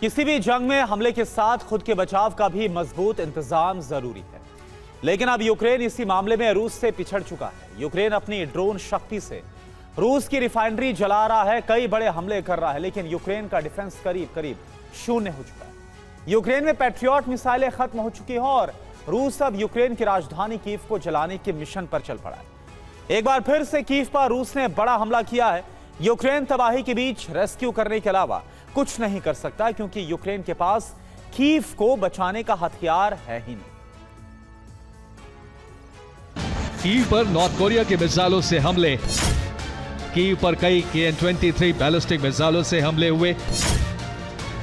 किसी भी जंग में हमले के साथ खुद के बचाव का भी मजबूत इंतजाम जरूरी है। लेकिन अब यूक्रेन इसी मामले में रूस से पिछड़ चुका है। यूक्रेन अपनी ड्रोन शक्ति से रूस की रिफाइनरी जला रहा है, कई बड़े हमले कर रहा है, लेकिन यूक्रेन का डिफेंस करीब करीब शून्य हो चुका है। यूक्रेन में पैट्रियट मिसाइलें खत्म हो चुकी हैं और रूस अब यूक्रेन की राजधानी कीव को जलाने के मिशन पर चल पड़ा है। एक बार फिर से कीव पर रूस ने बड़ा हमला किया है। यूक्रेन तबाही के बीच रेस्क्यू करने के अलावा कुछ नहीं कर सकता, क्योंकि यूक्रेन के पास कीव को बचाने का हथियार है ही नहीं। कीव पर नॉर्थ कोरिया के मिसाइलों से हमले। कीव पर कई KN-23 बैलिस्टिक मिसाइलों से हमले हुए।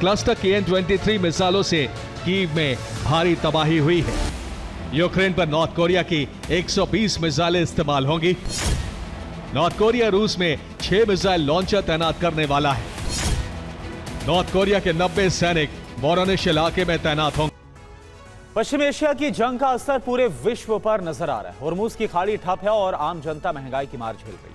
क्लस्टर KN-23 मिसाइलों से कीव में भारी तबाही हुई है। यूक्रेन पर नॉर्थ कोरिया की 120 मिसाइलें इस्तेमाल होंगी। नॉर्थ कोरिया रूस में 6 मिसाइल लॉन्चर तैनात करने वाला है। नॉर्थ कोरिया के 90 सैनिक वोरोनिश इलाके में तैनात होंगे। पश्चिम एशिया की जंग का असर पूरे विश्व पर नजर आ रहा है। होर्मुज की खाड़ी ठप है और आम जनता महंगाई की मार झेल रही है।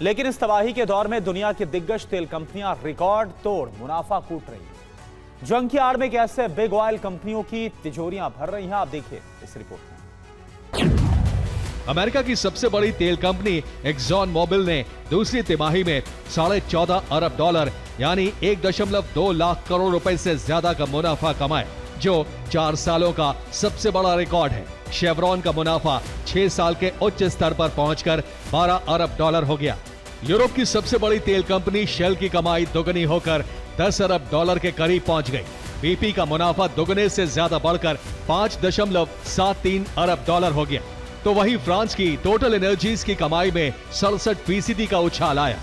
लेकिन इस तबाही के दौर में दुनिया की दिग्गज तेल कंपनियां रिकॉर्ड तोड़ मुनाफा कूट रही हैं। जंग की आड़ में कैसे बिग ऑयल कंपनियों की तिजोरियां भर रही हैं, आप देखिए इस रिपोर्ट में। अमेरिका की सबसे बड़ी तेल कंपनी एक्सॉन मोबिल ने दूसरी तिमाही में $14.5 अरब यानी 1.2 लाख करोड़ रुपए से ज्यादा का मुनाफा कमाया, जो 4 सालों का सबसे बड़ा रिकॉर्ड है। शेवरॉन का मुनाफा 6 साल के उच्च स्तर पर पहुंचकर $12 अरब हो गया। यूरोप की सबसे बड़ी तेल कंपनी शेल की कमाई दोगुनी होकर $10 अरब के करीब पहुंच गई। BP का मुनाफा दोगुने से ज्यादा बढ़कर $5.73 अरब हो गया। तो वहीं फ्रांस की टोटल एनर्जीज की कमाई में 67% का उछाल आया।